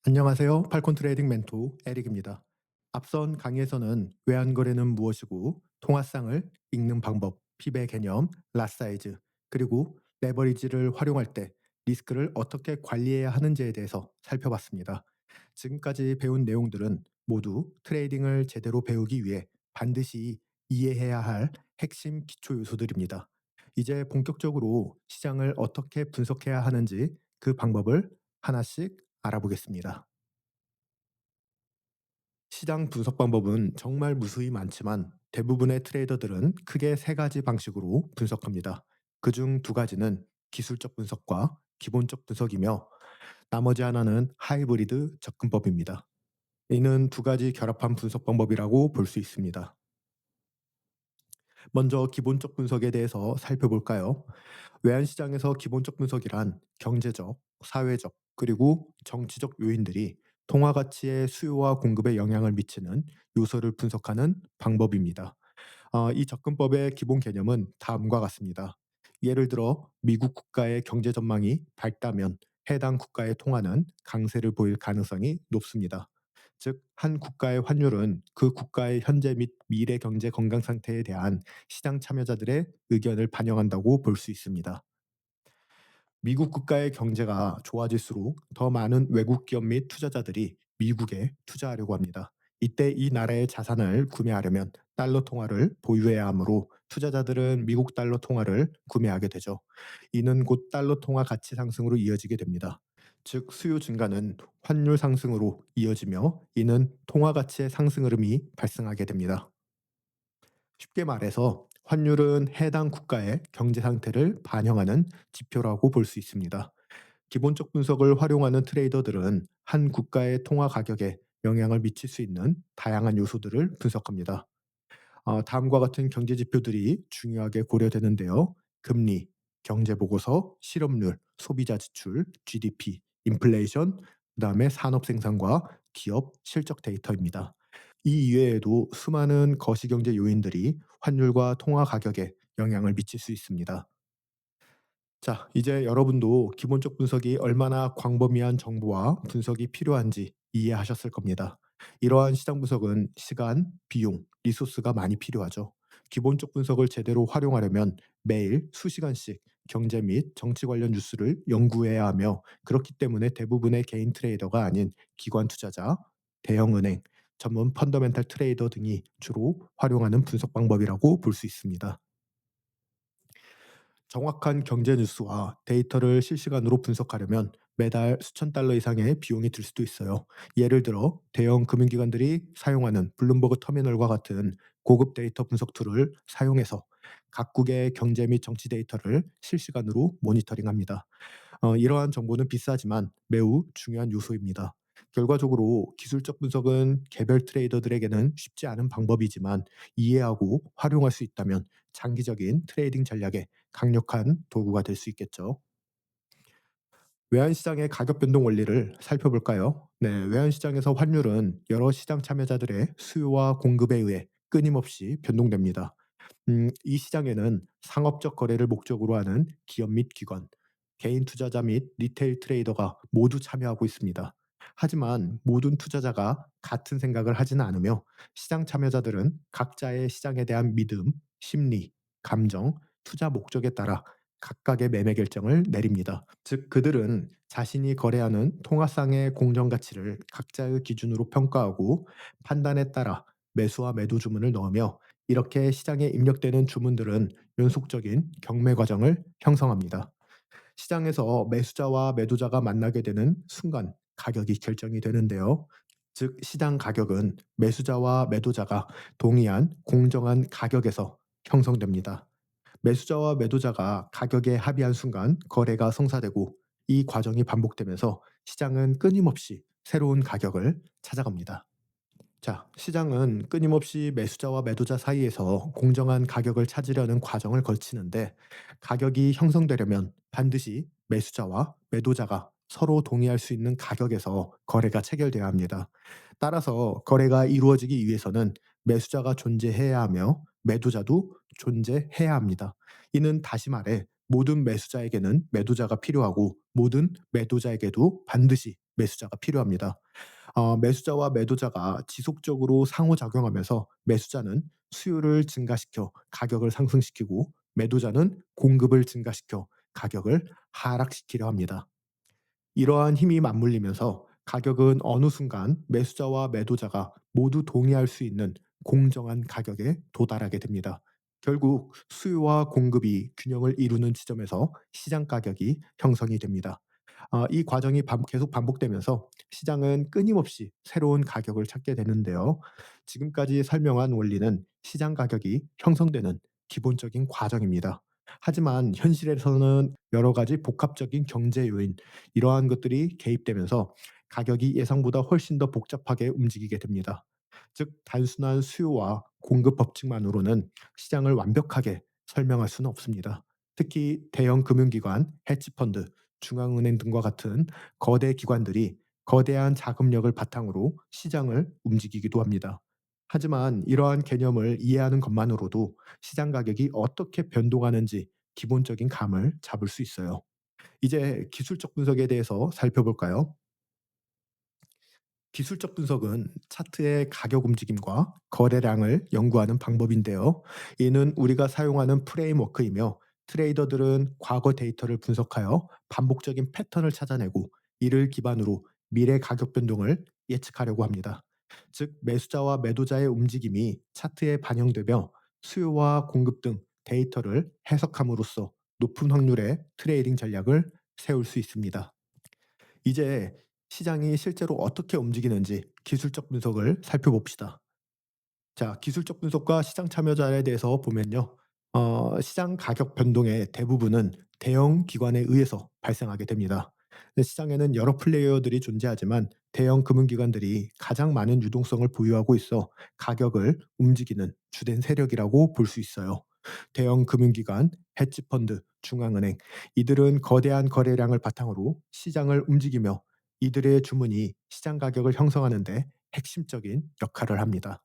안녕하세요. 팔콘 트레이딩 멘토 에릭입니다. 앞선 강의에서는 외환거래는 무엇이고 통화상을 읽는 방법, 핍의 개념, 랏사이즈, 그리고 레버리지를 활용할 때 리스크를 어떻게 관리해야 하는지에 대해서 살펴봤습니다. 지금까지 배운 내용들은 모두 트레이딩을 제대로 배우기 위해 반드시 이해해야 할 핵심 기초 요소들입니다. 이제 본격적으로 시장을 어떻게 분석해야 하는지 그 방법을 하나씩 알아보겠습니다. 시장 분석 방법은 정말 무수히 많지만 대부분의 트레이더들은 크게 세 가지 방식으로 분석합니다. 그중 두 가지는 기술적 분석과 기본적 분석이며 나머지 하나는 하이브리드 접근법입니다. 이는 두 가지 결합한 분석 방법이라고 볼 수 있습니다. 먼저 기본적 분석에 대해서 살펴볼까요? 외환시장에서 기본적 분석이란 경제적, 사회적, 그리고 정치적 요인들이 통화 가치의 수요와 공급에 영향을 미치는 요소를 분석하는 방법입니다. 이 접근법의 기본 개념은 다음과 같습니다. 예를 들어 미국 국가의 경제 전망이 밝다면 해당 국가의 통화는 강세를 보일 가능성이 높습니다. 즉, 한 국가의 환율은 그 국가의 현재 및 미래 경제 건강 상태에 대한 시장 참여자들의 의견을 반영한다고 볼 수 있습니다. 미국 국가의 경제가 좋아질수록 더 많은 외국 기업 및 투자자들이 미국에 투자하려고 합니다. 이때 이 나라의 자산을 구매하려면 달러 통화를 보유해야 하므로 투자자들은 미국 달러 통화를 구매하게 되죠. 이는 곧 달러 통화 가치 상승으로 이어지게 됩니다. 즉, 수요 증가는 환율 상승으로 이어지며 이는 통화 가치의 상승 흐름이 발생하게 됩니다. 쉽게 말해서 환율은 해당 국가의 경제 상태를 반영하는 지표라고 볼 수 있습니다. 기본적 분석을 활용하는 트레이더들은 한 국가의 통화 가격에 영향을 미칠 수 있는 다양한 요소들을 분석합니다. 다음과 같은 경제 지표들이 중요하게 고려되는데요. 금리, 경제 보고서, 실업률, 소비자 지출, GDP, 인플레이션, 그다음에 산업 생산과 기업 실적 데이터입니다. 이 이외에도 수많은 거시경제 요인들이 환율과 통화 가격에 영향을 미칠 수 있습니다. 자, 이제 여러분도 기본적 분석이 얼마나 광범위한 정보와 분석이 필요한지 이해하셨을 겁니다. 이러한 시장 분석은 시간, 비용, 리소스가 많이 필요하죠. 기본적 분석을 제대로 활용하려면 매일 수시간씩 경제 및 정치 관련 뉴스를 연구해야 하며, 그렇기 때문에 대부분의 개인 트레이더가 아닌 기관 투자자, 대형은행, 전문 펀더멘탈 트레이더 등이 주로 활용하는 분석 방법이라고 볼 수 있습니다. 정확한 경제 뉴스와 데이터를 실시간으로 분석하려면 매달 수천 달러 이상의 비용이 들 수도 있어요. 예를 들어 대형 금융기관들이 사용하는 블룸버그 터미널과 같은 고급 데이터 분석 툴을 사용해서 각국의 경제 및 정치 데이터를 실시간으로 모니터링합니다. 이러한 정보는 비싸지만 매우 중요한 요소입니다. 결과적으로 기술적 분석은 개별 트레이더들에게는 쉽지 않은 방법이지만, 이해하고 활용할 수 있다면 장기적인 트레이딩 전략에 강력한 도구가 될 수 있겠죠. 외환시장의 가격 변동 원리를 살펴볼까요? 네, 외환시장에서 환율은 여러 시장 참여자들의 수요와 공급에 의해 끊임없이 변동됩니다. 이 시장에는 상업적 거래를 목적으로 하는 기업 및 기관, 개인 투자자 및 리테일 트레이더가 모두 참여하고 있습니다. 하지만 모든 투자자가 같은 생각을 하지는 않으며, 시장 참여자들은 각자의 시장에 대한 믿음, 심리, 감정, 투자 목적에 따라 각각의 매매 결정을 내립니다. 즉, 그들은 자신이 거래하는 통화상의 공정 가치를 각자의 기준으로 평가하고 판단에 따라 매수와 매도 주문을 넣으며, 이렇게 시장에 입력되는 주문들은 연속적인 경매 과정을 형성합니다. 시장에서 매수자와 매도자가 만나게 되는 순간 가격이 결정이 되는데요. 즉, 시장 가격은 매수자와 매도자가 동의한 공정한 가격에서 형성됩니다. 매수자와 매도자가 가격에 합의한 순간 거래가 성사되고, 이 과정이 반복되면서 시장은 끊임없이 새로운 가격을 찾아갑니다. 자, 시장은 끊임없이 매수자와 매도자 사이에서 공정한 가격을 찾으려는 과정을 거치는데, 가격이 형성되려면 반드시 매수자와 매도자가 서로 동의할 수 있는 가격에서 거래가 체결돼야 합니다. 따라서 거래가 이루어지기 위해서는 매수자가 존재해야 하며 매도자도 존재해야 합니다. 이는 다시 말해 모든 매수자에게는 매도자가 필요하고 모든 매도자에게도 반드시 매수자가 필요합니다. 매수자와 매도자가 지속적으로 상호작용하면서 매수자는 수요를 증가시켜 가격을 상승시키고 매도자는 공급을 증가시켜 가격을 하락시키려 합니다. 이러한 힘이 맞물리면서 가격은 어느 순간 매수자와 매도자가 모두 동의할 수 있는 공정한 가격에 도달하게 됩니다. 결국 수요와 공급이 균형을 이루는 지점에서 시장 가격이 형성이 됩니다. 이 과정이 계속 반복되면서 시장은 끊임없이 새로운 가격을 찾게 되는데요. 지금까지 설명한 원리는 시장 가격이 형성되는 기본적인 과정입니다. 하지만 현실에서는 여러 가지 복합적인 경제 요인, 이러한 것들이 개입되면서 가격이 예상보다 훨씬 더 복잡하게 움직이게 됩니다. 즉, 단순한 수요와 공급 법칙만으로는 시장을 완벽하게 설명할 수는 없습니다. 특히 대형 금융기관, 헤지펀드, 중앙은행 등과 같은 거대 기관들이 거대한 자금력을 바탕으로 시장을 움직이기도 합니다. 하지만 이러한 개념을 이해하는 것만으로도 시장 가격이 어떻게 변동하는지 기본적인 감을 잡을 수 있어요. 이제 기술적 분석에 대해서 살펴볼까요? 기술적 분석은 차트의 가격 움직임과 거래량을 연구하는 방법인데요. 이는 우리가 사용하는 프레임워크이며 트레이더들은 과거 데이터를 분석하여 반복적인 패턴을 찾아내고 이를 기반으로 미래 가격 변동을 예측하려고 합니다. 즉, 매수자와 매도자의 움직임이 차트에 반영되며 수요와 공급 등 데이터를 해석함으로써 높은 확률의 트레이딩 전략을 세울 수 있습니다. 이제 시장이 실제로 어떻게 움직이는지 기술적 분석을 살펴봅시다. 자, 기술적 분석과 시장 참여자에 대해서 보면요. 시장 가격 변동의 대부분은 대형 기관에 의해서 발생하게 됩니다. 근데 시장에는 여러 플레이어들이 존재하지만 대형 금융기관들이 가장 많은 유동성을 보유하고 있어 가격을 움직이는 주된 세력이라고 볼 수 있어요. 대형 금융기관, 헤지펀드, 중앙은행, 이들은 거대한 거래량을 바탕으로 시장을 움직이며 이들의 주문이 시장 가격을 형성하는 데 핵심적인 역할을 합니다.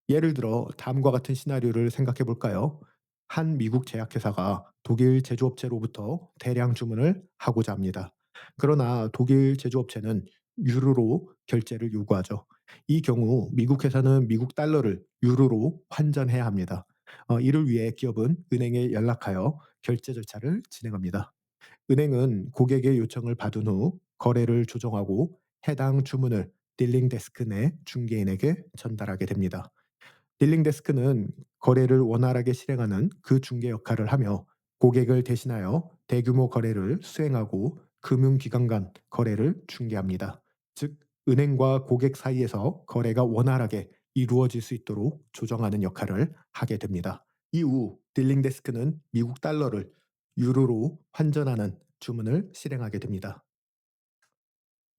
예를 들어 다음과 같은 시나리오를 생각해 볼까요? 한 미국 제약회사가 독일 제조업체로부터 대량 주문을 하고자 합니다. 그러나 독일 제조업체는 유로로 결제를 요구하죠. 이 경우 미국 회사는 미국 달러를 유로로 환전해야 합니다. 이를 위해 기업은 은행에 연락하여 결제 절차를 진행합니다. 은행은 고객의 요청을 받은 후 거래를 조정하고 해당 주문을 딜링 데스크 내 중개인에게 전달하게 됩니다. 딜링 데스크는 거래를 원활하게 실행하는 그 중개 역할을 하며 고객을 대신하여 대규모 거래를 수행하고 금융기관 간 거래를 중개합니다. 즉, 은행과 고객 사이에서 거래가 원활하게 이루어질 수 있도록 조정하는 역할을 하게 됩니다. 이후 딜링 데스크는 미국 달러를 유로로 환전하는 주문을 실행하게 됩니다.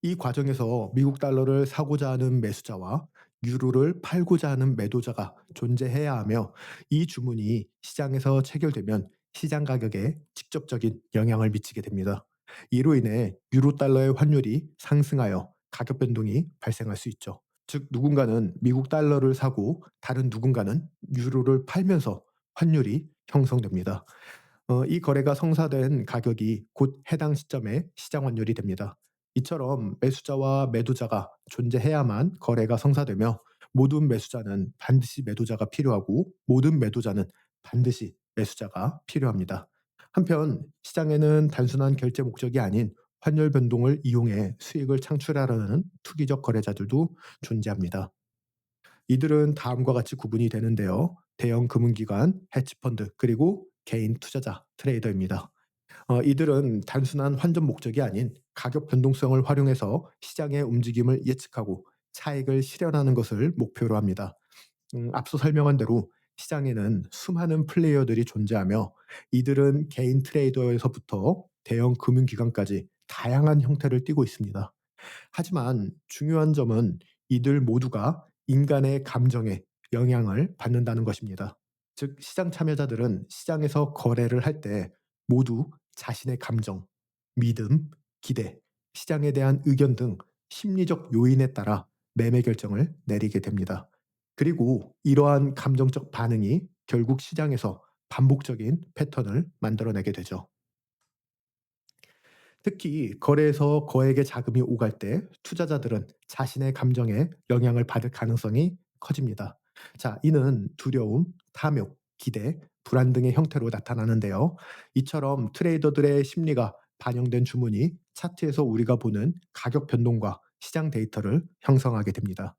이 과정에서 미국 달러를 사고자 하는 매수자와 유로를 팔고자 하는 매도자가 존재해야 하며 이 주문이 시장에서 체결되면 시장 가격에 직접적인 영향을 미치게 됩니다. 이로 인해 유로 달러의 환율이 상승하여 가격 변동이 발생할 수 있죠. 즉, 누군가는 미국 달러를 사고 다른 누군가는 유로를 팔면서 환율이 형성됩니다. 이 거래가 성사된 가격이 곧 해당 시점의 시장 환율이 됩니다. 이처럼 매수자와 매도자가 존재해야만 거래가 성사되며 모든 매수자는 반드시 매도자가 필요하고 모든 매도자는 반드시 매수자가 필요합니다. 한편 시장에는 단순한 결제 목적이 아닌 환율 변동을 이용해 수익을 창출하려는 투기적 거래자들도 존재합니다. 이들은 다음과 같이 구분이 되는데요. 대형 금융기관, 헤지펀드, 그리고 개인 투자자, 트레이더입니다. 이들은 단순한 환전 목적이 아닌 가격 변동성을 활용해서 시장의 움직임을 예측하고 차익을 실현하는 것을 목표로 합니다. 앞서 설명한 대로 시장에는 수많은 플레이어들이 존재하며 이들은 개인 트레이더에서부터 대형 금융기관까지 다양한 형태를 띠고 있습니다. 하지만 중요한 점은 이들 모두가 인간의 감정에 영향을 받는다는 것입니다. 즉, 시장 참여자들은 시장에서 거래를 할 때 모두 자신의 감정, 믿음, 기대, 시장에 대한 의견 등 심리적 요인에 따라 매매 결정을 내리게 됩니다. 그리고 이러한 감정적 반응이 결국 시장에서 반복적인 패턴을 만들어내게 되죠. 특히 거래에서 거액의 자금이 오갈 때 투자자들은 자신의 감정에 영향을 받을 가능성이 커집니다. 자, 이는 두려움, 탐욕, 기대, 불안 등의 형태로 나타나는데요. 이처럼 트레이더들의 심리가 반영된 주문이 차트에서 우리가 보는 가격 변동과 시장 데이터를 형성하게 됩니다.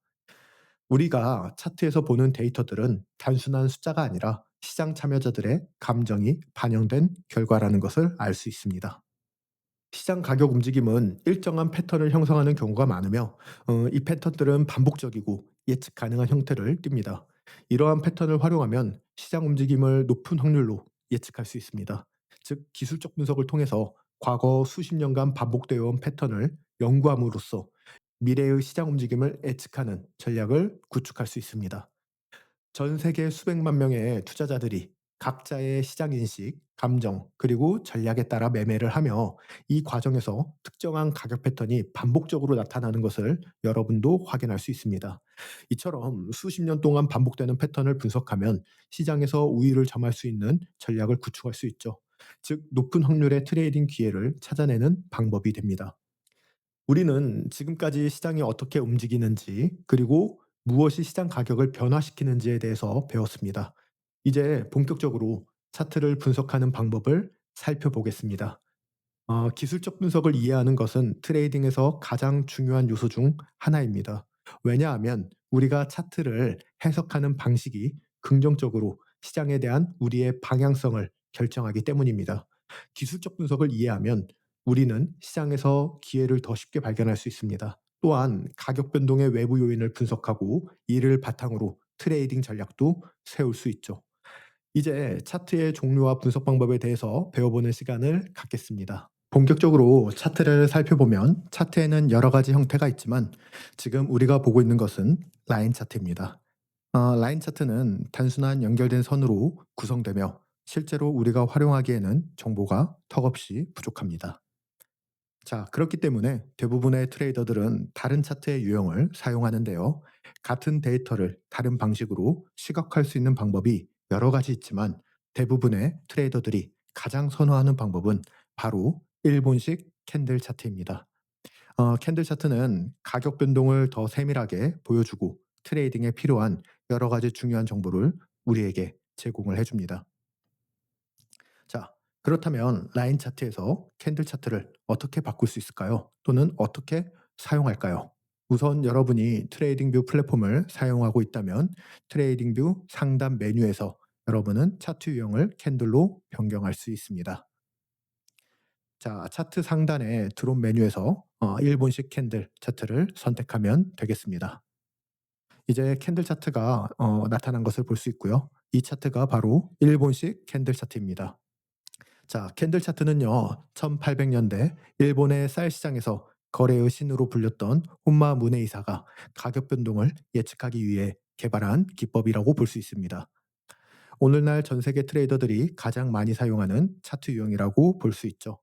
우리가 차트에서 보는 데이터들은 단순한 숫자가 아니라 시장 참여자들의 감정이 반영된 결과라는 것을 알 수 있습니다. 시장 가격 움직임은 일정한 패턴을 형성하는 경우가 많으며 이 패턴들은 반복적이고 예측 가능한 형태를 띱니다. 이러한 패턴을 활용하면 시장 움직임을 높은 확률로 예측할 수 있습니다. 즉 기술적 분석을 통해서 과거 수십 년간 반복되어 온 패턴을 연구함으로써 미래의 시장 움직임을 예측하는 전략을 구축할 수 있습니다. 전 세계 수백만 명의 투자자들이 각자의 시장 인식, 감정, 그리고 전략에 따라 매매를 하며 이 과정에서 특정한 가격 패턴이 반복적으로 나타나는 것을 여러분도 확인할 수 있습니다. 이처럼 수십 년 동안 반복되는 패턴을 분석하면 시장에서 우위를 점할 수 있는 전략을 구축할 수 있죠. 즉, 높은 확률의 트레이딩 기회를 찾아내는 방법이 됩니다. 우리는 지금까지 시장이 어떻게 움직이는지, 그리고 무엇이 시장 가격을 변화시키는지에 대해서 배웠습니다. 이제 본격적으로 차트를 분석하는 방법을 살펴보겠습니다. 기술적 분석을 이해하는 것은 트레이딩에서 가장 중요한 요소 중 하나입니다. 왜냐하면 우리가 차트를 해석하는 방식이 긍정적으로 시장에 대한 우리의 방향성을 결정하기 때문입니다. 기술적 분석을 이해하면 우리는 시장에서 기회를 더 쉽게 발견할 수 있습니다. 또한 가격 변동의 외부 요인을 분석하고 이를 바탕으로 트레이딩 전략도 세울 수 있죠. 이제 차트의 종류와 분석 방법에 대해서 배워보는 시간을 갖겠습니다. 본격적으로 차트를 살펴보면 차트에는 여러 가지 형태가 있지만 지금 우리가 보고 있는 것은 라인 차트입니다. 라인 차트는 단순한 연결된 선으로 구성되며 실제로 우리가 활용하기에는 정보가 턱없이 부족합니다. 자, 그렇기 때문에 대부분의 트레이더들은 다른 차트의 유형을 사용하는데요. 같은 데이터를 다른 방식으로 시각화할 수 있는 방법이 여러 가지 있지만 대부분의 트레이더들이 가장 선호하는 방법은 바로 일본식 캔들 차트입니다. 캔들 차트는 가격 변동을 더 세밀하게 보여주고 트레이딩에 필요한 여러 가지 중요한 정보를 우리에게 제공을 해줍니다. 자, 그렇다면 라인 차트에서 캔들 차트를 어떻게 바꿀 수 있을까요? 또는 어떻게 사용할까요? 우선 여러분이 트레이딩뷰 플랫폼을 사용하고 있다면 트레이딩뷰 상단 메뉴에서 여러분은 차트 유형을 캔들로 변경할 수 있습니다. 자, 차트 상단의 드롭 메뉴에서 일본식 캔들 차트를 선택하면 되겠습니다. 이제 캔들 차트가 나타난 것을 볼 수 있고요. 이 차트가 바로 일본식 캔들 차트입니다. 자, 캔들 차트는요, 1800년대 일본의 쌀 시장에서 거래의 신으로 불렸던 혼마 무네이사가 가격 변동을 예측하기 위해 개발한 기법이라고 볼 수 있습니다. 오늘날 전 세계 트레이더들이 가장 많이 사용하는 차트 유형이라고 볼 수 있죠.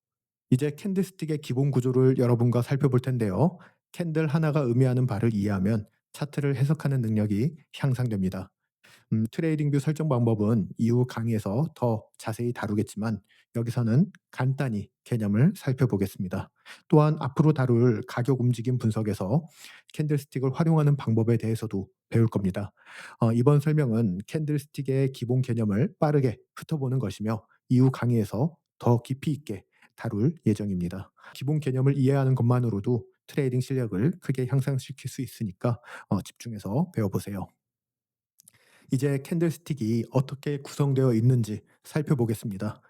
이제 캔들스틱의 기본 구조를 여러분과 살펴볼 텐데요. 캔들 하나가 의미하는 바를 이해하면 차트를 해석하는 능력이 향상됩니다. 트레이딩뷰 설정 방법은 이후 강의에서 더 자세히 다루겠지만 여기서는 간단히 개념을 살펴보겠습니다. 또한 앞으로 다룰 가격 움직임 분석에서 캔들스틱을 활용하는 방법에 대해서도 배울 겁니다. 이번 설명은 캔들스틱의 기본 개념을 빠르게 훑어보는 것이며 이후 강의에서 더 깊이 있게 다룰 예정입니다. 기본 개념을 이해하는 것만으로도 트레이딩 실력을 크게 향상시킬 수 있으니까 집중해서 배워보세요. 이제 캔들스틱이 어떻게 구성되어 있는지 살펴보겠습니다.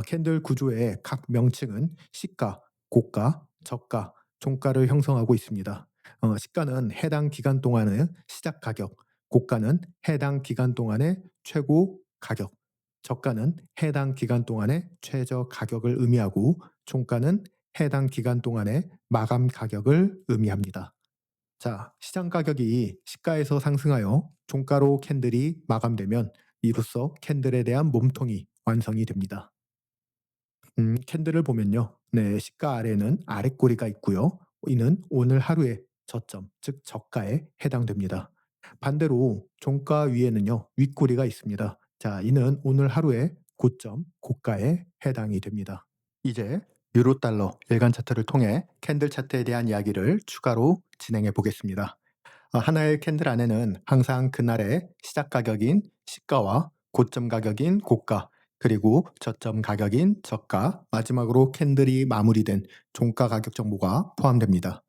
캔들 구조의 각 명칭은 시가, 고가, 저가, 종가를 형성하고 있습니다. 시가는 해당 기간 동안의 시작 가격, 고가는 해당 기간 동안의 최고 가격, 저가는 해당 기간 동안의 최저 가격을 의미하고 종가는 해당 기간 동안의 마감 가격을 의미합니다. 자, 시장 가격이 시가에서 상승하여 종가로 캔들이 마감되면 이로써 캔들에 대한 몸통이 완성이 됩니다. 캔들을 보면요. 네, 시가 아래에는 아랫꼬리가 있고요. 이는 오늘 하루의 저점, 즉 저가에 해당됩니다. 반대로 종가 위에는요. 윗꼬리가 있습니다. 자, 이는 오늘 하루의 고점, 고가에 해당이 됩니다. 이제 유로달러 일간 차트를 통해 캔들 차트에 대한 이야기를 추가로 진행해 보겠습니다. 하나의 캔들 안에는 항상 그날의 시작 가격인 시가와 고점 가격인 고가, 그리고 저점 가격인 저가, 마지막으로 캔들이 마무리된 종가 가격 정보가 포함됩니다.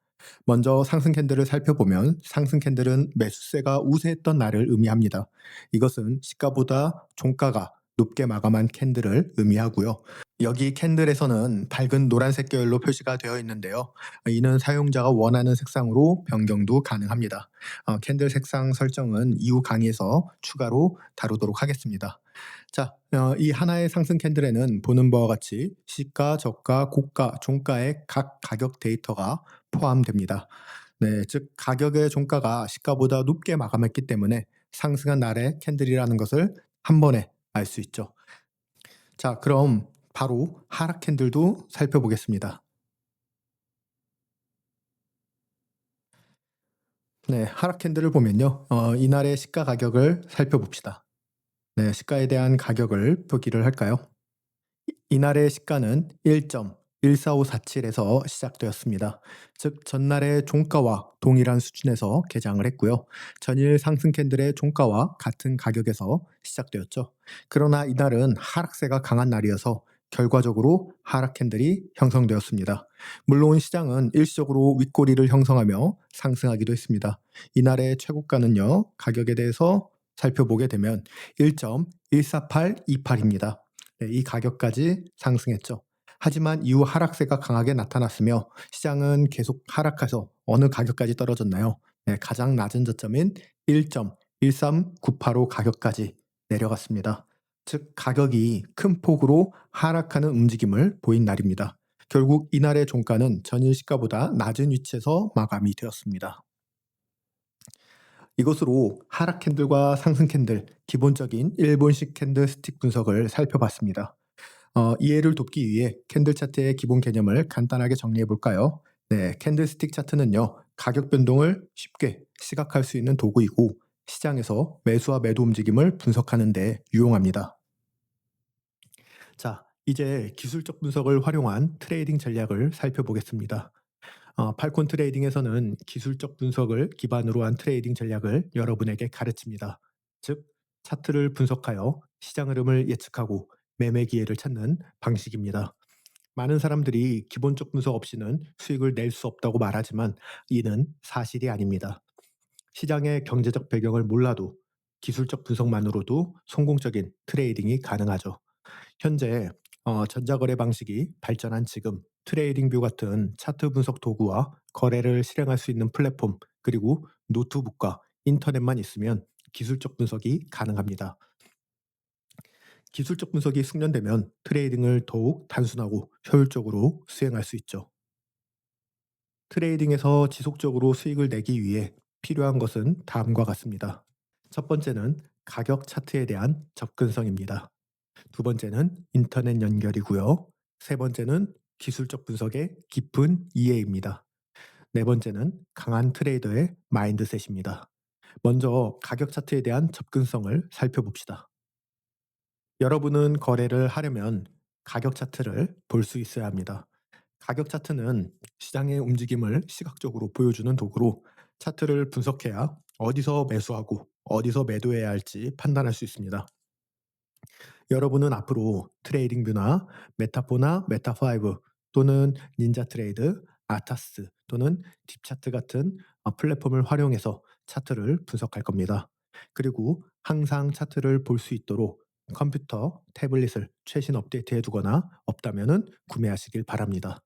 먼저 상승 캔들을 살펴보면 상승 캔들은 매수세가 우세했던 날을 의미합니다. 이것은 시가보다 종가가 높게 마감한 캔들을 의미하고요. 여기 캔들에서는 밝은 노란색 계열로 표시가 되어 있는데요. 이는 사용자가 원하는 색상으로 변경도 가능합니다. 캔들 색상 설정은 이후 강의에서 추가로 다루도록 하겠습니다. 자, 이 하나의 상승 캔들에는 보는 바와 같이 시가, 저가, 고가, 종가의 각 가격 데이터가 포함됩니다. 네, 즉 가격의 종가가 시가보다 높게 마감했기 때문에 상승한 날의 캔들이라는 것을 한 번에 알 수 있죠. 자, 그럼 바로 하락 캔들도 살펴보겠습니다. 네, 하락 캔들을 보면요. 이날의 시가 가격을 살펴봅시다. 네, 시가에 대한 가격을 표기를 할까요? 이날의 시가는 1.14547에서 시작되었습니다. 즉 전날의 종가와 동일한 수준에서 개장을 했고요. 전일 상승 캔들의 종가와 같은 가격에서 시작되었죠. 그러나 이날은 하락세가 강한 날이어서 결과적으로 하락 캔들이 형성되었습니다. 물론 시장은 일시적으로 윗꼬리를 형성하며 상승하기도 했습니다. 이날의 최고가는요. 가격에 대해서 살펴보게 되면 1.14828입니다. 네, 이 가격까지 상승했죠. 하지만 이후 하락세가 강하게 나타났으며 시장은 계속 하락해서 어느 가격까지 떨어졌나요? 네, 가장 낮은 저점인 1.13985 가격까지 내려갔습니다. 즉 가격이 큰 폭으로 하락하는 움직임을 보인 날입니다. 결국 이날의 종가는 전일 시가보다 낮은 위치에서 마감이 되었습니다. 이것으로 하락 캔들과 상승 캔들, 기본적인 일본식 캔들 스틱 분석을 살펴봤습니다. 이해를 돕기 위해 캔들 차트의 기본 개념을 간단하게 정리해 볼까요? 네, 캔들스틱 차트는요, 가격 변동을 쉽게 시각할 수 있는 도구이고, 시장에서 매수와 매도 움직임을 분석하는 데 유용합니다. 자, 이제 기술적 분석을 활용한 트레이딩 전략을 살펴보겠습니다. 팔콘 트레이딩에서는 기술적 분석을 기반으로 한 트레이딩 전략을 여러분에게 가르칩니다. 즉, 차트를 분석하여 시장 흐름을 예측하고 매매 기회를 찾는 방식입니다. 많은 사람들이 기본적 분석 없이는 수익을 낼 수 없다고 말하지만 이는 사실이 아닙니다. 시장의 경제적 배경을 몰라도 기술적 분석만으로도 성공적인 트레이딩이 가능하죠. 현재 전자거래 방식이 발전한 지금 트레이딩뷰 같은 차트 분석 도구와 거래를 실행할 수 있는 플랫폼, 그리고 노트북과 인터넷만 있으면 기술적 분석이 가능합니다. 기술적 분석이 숙련되면 트레이딩을 더욱 단순하고 효율적으로 수행할 수 있죠. 트레이딩에서 지속적으로 수익을 내기 위해 필요한 것은 다음과 같습니다. 첫 번째는 가격 차트에 대한 접근성입니다. 두 번째는 인터넷 연결이고요. 세 번째는 기술적 분석의 깊은 이해입니다. 네 번째는 강한 트레이더의 마인드셋입니다. 먼저 가격 차트에 대한 접근성을 살펴봅시다. 여러분은 거래를 하려면 가격 차트를 볼 수 있어야 합니다. 가격 차트는 시장의 움직임을 시각적으로 보여주는 도구로 차트를 분석해야 어디서 매수하고 어디서 매도해야 할지 판단할 수 있습니다. 여러분은 앞으로 트레이딩뷰나 메타포나 메타5 또는 닌자트레이드, 아타스 또는 딥차트 같은 플랫폼을 활용해서 차트를 분석할 겁니다. 그리고 항상 차트를 볼 수 있도록 컴퓨터, 태블릿을 최신 업데이트해 두거나 없다면 구매하시길 바랍니다.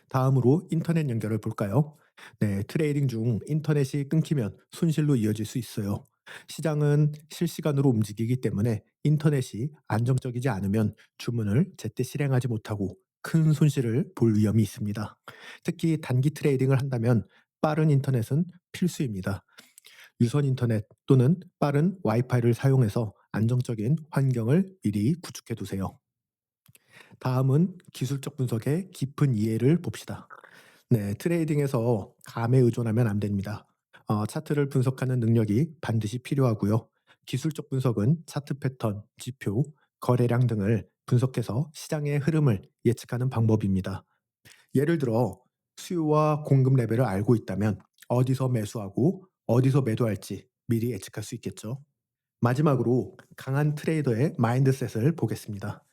다음으로 인터넷 연결을 볼까요? 네, 트레이딩 중 인터넷이 끊기면 손실로 이어질 수 있어요. 시장은 실시간으로 움직이기 때문에 인터넷이 안정적이지 않으면 주문을 제때 실행하지 못하고 큰 손실을 볼 위험이 있습니다. 특히 단기 트레이딩을 한다면 빠른 인터넷은 필수입니다. 유선 인터넷 또는 빠른 와이파이를 사용해서 안정적인 환경을 미리 구축해 두세요. 다음은 기술적 분석의 깊은 이해를 봅시다. 네, 트레이딩에서 감에 의존하면 안 됩니다. 차트를 분석하는 능력이 반드시 필요하고요. 기술적 분석은 차트 패턴, 지표, 거래량 등을 분석해서 시장의 흐름을 예측하는 방법입니다. 예를 들어 수요와 공급 레벨을 알고 있다면 어디서 매수하고 어디서 매도할지 미리 예측할 수 있겠죠. 마지막으로 강한 트레이더의 마인드셋을 보겠습니다.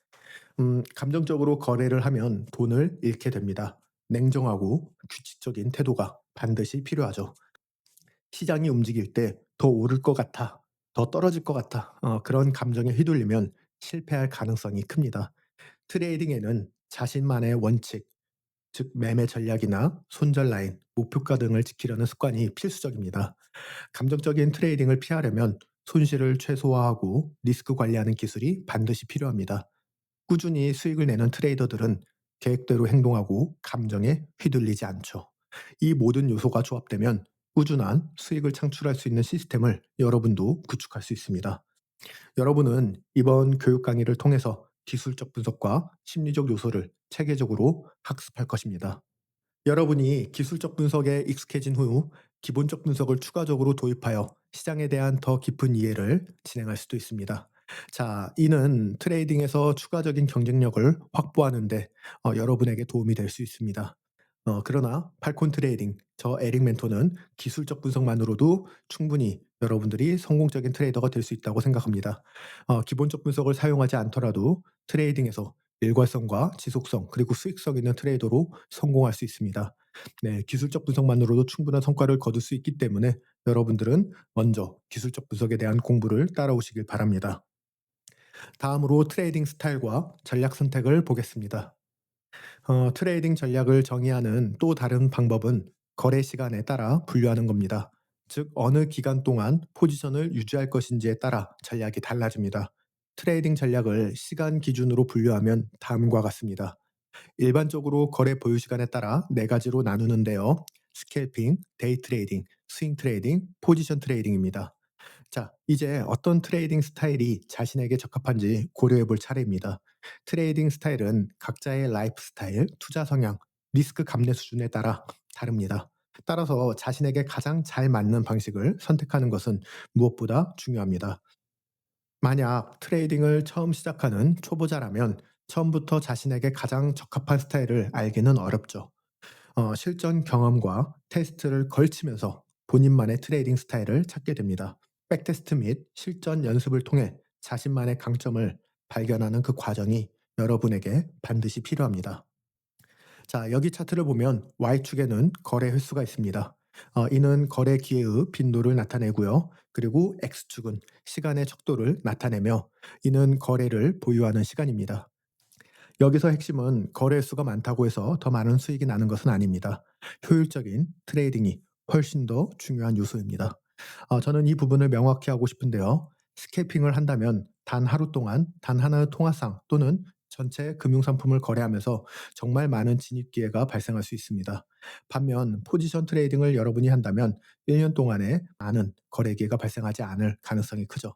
감정적으로 거래를 하면 돈을 잃게 됩니다. 냉정하고 규칙적인 태도가 반드시 필요하죠. 시장이 움직일 때 더 오를 것 같아, 더 떨어질 것 같아, 그런 감정에 휘둘리면 실패할 가능성이 큽니다. 트레이딩에는 자신만의 원칙, 즉 매매 전략이나 손절 라인, 목표가 등을 지키려는 습관이 필수적입니다. 감정적인 트레이딩을 피하려면 손실을 최소화하고 리스크 관리하는 기술이 반드시 필요합니다. 꾸준히 수익을 내는 트레이더들은 계획대로 행동하고 감정에 휘둘리지 않죠. 이 모든 요소가 조합되면 꾸준한 수익을 창출할 수 있는 시스템을 여러분도 구축할 수 있습니다. 여러분은 이번 교육 강의를 통해서 기술적 분석과 심리적 요소를 체계적으로 학습할 것입니다. 여러분이 기술적 분석에 익숙해진 후 기본적 분석을 추가적으로 도입하여 시장에 대한 더 깊은 이해를 진행할 수도 있습니다. 자, 이는 트레이딩에서 추가적인 경쟁력을 확보하는데 여러분에게 도움이 될 수 있습니다. 그러나 팔콘 트레이딩, 저 에릭 멘토는 기술적 분석만으로도 충분히 여러분들이 성공적인 트레이더가 될 수 있다고 생각합니다. 기본적 분석을 사용하지 않더라도 트레이딩에서 일관성과 지속성 그리고 수익성 있는 트레이더로 성공할 수 있습니다. 네, 기술적 분석만으로도 충분한 성과를 거둘 수 있기 때문에 여러분들은 먼저 기술적 분석에 대한 공부를 따라오시길 바랍니다. 다음으로 트레이딩 스타일과 전략 선택을 보겠습니다. 트레이딩 전략을 정의하는 또 다른 방법은 거래 시간에 따라 분류하는 겁니다. 즉, 어느 기간 동안 포지션을 유지할 것인지에 따라 전략이 달라집니다. 트레이딩 전략을 시간 기준으로 분류하면 다음과 같습니다. 일반적으로 거래 보유 시간에 따라 네 가지로 나누는데요. 스캘핑, 데이 트레이딩, 스윙 트레이딩, 포지션 트레이딩입니다. 자, 이제 어떤 트레이딩 스타일이 자신에게 적합한지 고려해 볼 차례입니다. 트레이딩 스타일은 각자의 라이프 스타일, 투자 성향, 리스크 감내 수준에 따라 다릅니다. 따라서 자신에게 가장 잘 맞는 방식을 선택하는 것은 무엇보다 중요합니다. 만약 트레이딩을 처음 시작하는 초보자라면 처음부터 자신에게 가장 적합한 스타일을 알기는 어렵죠. 실전 경험과 테스트를 걸치면서 본인만의 트레이딩 스타일을 찾게 됩니다. 백테스트 및 실전 연습을 통해 자신만의 강점을 발견하는 그 과정이 여러분에게 반드시 필요합니다. 자, 여기 차트를 보면 Y축에는 거래 횟수가 있습니다. 이는 거래 기회의 빈도를 나타내고요. 그리고 X축은 시간의 척도를 나타내며 이는 거래를 보유하는 시간입니다. 여기서 핵심은 거래 수가 많다고 해서 더 많은 수익이 나는 것은 아닙니다. 효율적인 트레이딩이 훨씬 더 중요한 요소입니다. 저는 이 부분을 명확히 하고 싶은데요. 스캐핑을 한다면 단 하루 동안 단 하나의 통화상 또는 전체 금융상품을 거래하면서 정말 많은 진입 기회가 발생할 수 있습니다. 반면 포지션 트레이딩을 여러분이 한다면 1년 동안에 많은 거래 기회가 발생하지 않을 가능성이 크죠.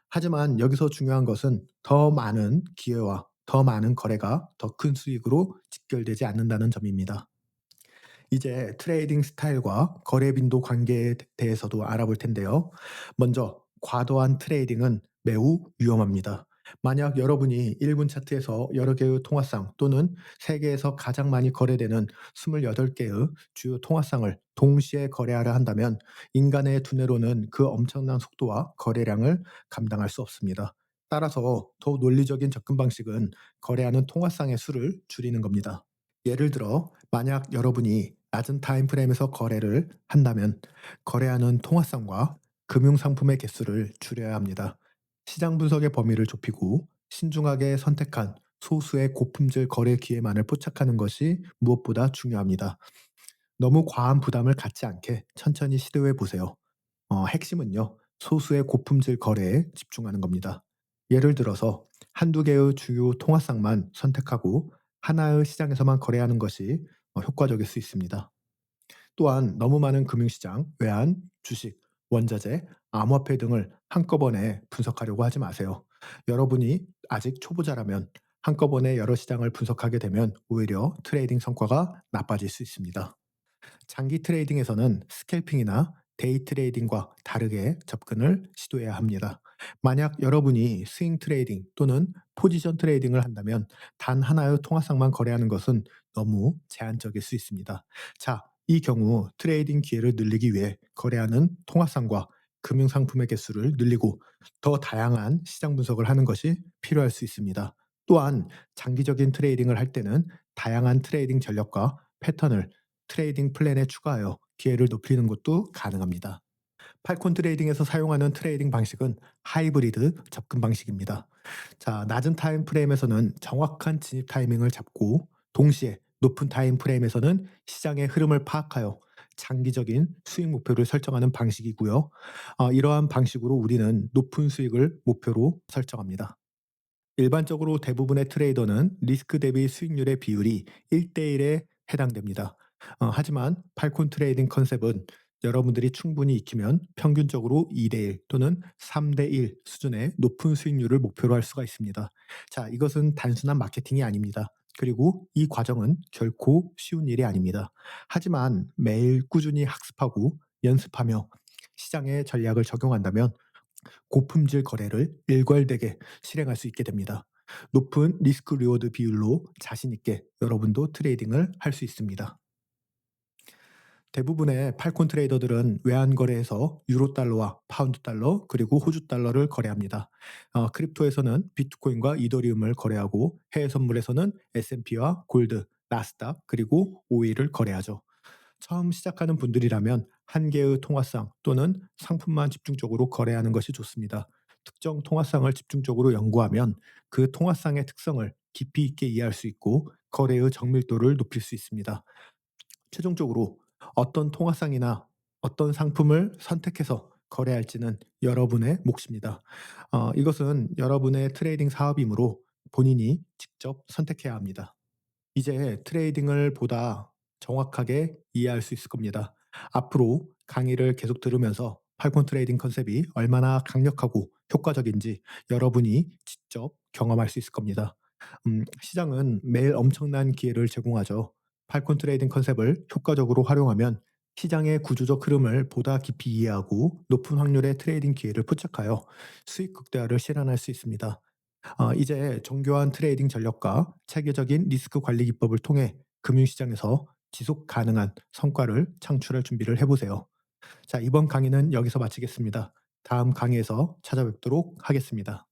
하지만 여기서 중요한 것은 더 많은 기회와 더 많은 거래가 더 큰 수익으로 직결되지 않는다는 점입니다. 이제 트레이딩 스타일과 거래 빈도 관계에 대해서도 알아볼 텐데요. 먼저 과도한 트레이딩은 매우 위험합니다. 만약 여러분이 1분 차트에서 여러 개의 통화상 또는 세계에서 가장 많이 거래되는 28개의 주요 통화상을 동시에 거래하려 한다면 인간의 두뇌로는 그 엄청난 속도와 거래량을 감당할 수 없습니다. 따라서 더 논리적인 접근 방식은 거래하는 통화상의 수를 줄이는 겁니다. 예를 들어 만약 여러분이 낮은 타임프레임에서 거래를 한다면 거래하는 통화상과 금융상품의 개수를 줄여야 합니다. 시장 분석의 범위를 좁히고 신중하게 선택한 소수의 고품질 거래 기회만을 포착하는 것이 무엇보다 중요합니다. 너무 과한 부담을 갖지 않게 천천히 시도해 보세요. 핵심은요, 소수의 고품질 거래에 집중하는 겁니다. 예를 들어서 한두 개의 주요 통화상만 선택하고 하나의 시장에서만 거래하는 것이 효과적일 수 있습니다. 또한 너무 많은 금융시장, 외환, 주식, 원자재, 암호화폐 등을 한꺼번에 분석하려고 하지 마세요. 여러분이 아직 초보자라면 한꺼번에 여러 시장을 분석하게 되면 오히려 트레이딩 성과가 나빠질 수 있습니다. 장기 트레이딩에서는 스캘핑이나 데이 트레이딩과 다르게 접근을 시도해야 합니다. 만약 여러분이 스윙 트레이딩 또는 포지션 트레이딩을 한다면 단 하나의 통화상만 거래하는 것은 너무 제한적일 수 있습니다. 자, 이 경우 트레이딩 기회를 늘리기 위해 거래하는 통화상과 금융상품의 개수를 늘리고 더 다양한 시장 분석을 하는 것이 필요할 수 있습니다. 또한 장기적인 트레이딩을 할 때는 다양한 트레이딩 전략과 패턴을 트레이딩 플랜에 추가하여 기회를 높이는 것도 가능합니다. 팔콘 트레이딩에서 사용하는 트레이딩 방식은 하이브리드 접근 방식입니다. 자, 낮은 타임 프레임에서는 정확한 진입 타이밍을 잡고 동시에 높은 타임 프레임에서는 시장의 흐름을 파악하여 장기적인 수익 목표를 설정하는 방식이고요. 이러한 방식으로 우리는 높은 수익을 목표로 설정합니다. 일반적으로 대부분의 트레이더는 리스크 대비 수익률의 비율이 1대1에 해당됩니다. 하지만 팔콘 트레이딩 컨셉은 여러분들이 충분히 익히면 평균적으로 2대1 또는 3대1 수준의 높은 수익률을 목표로 할 수가 있습니다. 자, 이것은 단순한 마케팅이 아닙니다. 그리고 이 과정은 결코 쉬운 일이 아닙니다. 하지만 매일 꾸준히 학습하고 연습하며 시장의 전략을 적용한다면 고품질 거래를 일괄되게 실행할 수 있게 됩니다. 높은 리스크 리워드 비율로 자신 있게 여러분도 트레이딩을 할 수 있습니다. 대부분의 팔콘 트레이더들은 외환 거래에서 유로 달러와 파운드 달러 그리고 호주 달러를 거래합니다. 크립토에서는 비트코인과 이더리움을 거래하고 해외 선물에서는 S&P와 골드, 나스닥 그리고 오일을 거래하죠. 처음 시작하는 분들이라면 한 개의 통화상 또는 상품만 집중적으로 거래하는 것이 좋습니다. 특정 통화상을 집중적으로 연구하면 그 통화상의 특성을 깊이 있게 이해할 수 있고 거래의 정밀도를 높일 수 있습니다. 최종적으로 어떤 통화상이나 어떤 상품을 선택해서 거래할지는 여러분의 몫입니다. 이것은 여러분의 트레이딩 사업이므로 본인이 직접 선택해야 합니다. 이제 트레이딩을 보다 정확하게 이해할 수 있을 겁니다. 앞으로 강의를 계속 들으면서 팔콘 트레이딩 컨셉이 얼마나 강력하고 효과적인지 여러분이 직접 경험할 수 있을 겁니다. 시장은 매일 엄청난 기회를 제공하죠. 팔콘 트레이딩 컨셉을 효과적으로 활용하면 시장의 구조적 흐름을 보다 깊이 이해하고 높은 확률의 트레이딩 기회를 포착하여 수익 극대화를 실현할 수 있습니다. 이제 정교한 트레이딩 전략과 체계적인 리스크 관리 기법을 통해 금융시장에서 지속 가능한 성과를 창출할 준비를 해보세요. 자, 이번 강의는 여기서 마치겠습니다. 다음 강의에서 찾아뵙도록 하겠습니다.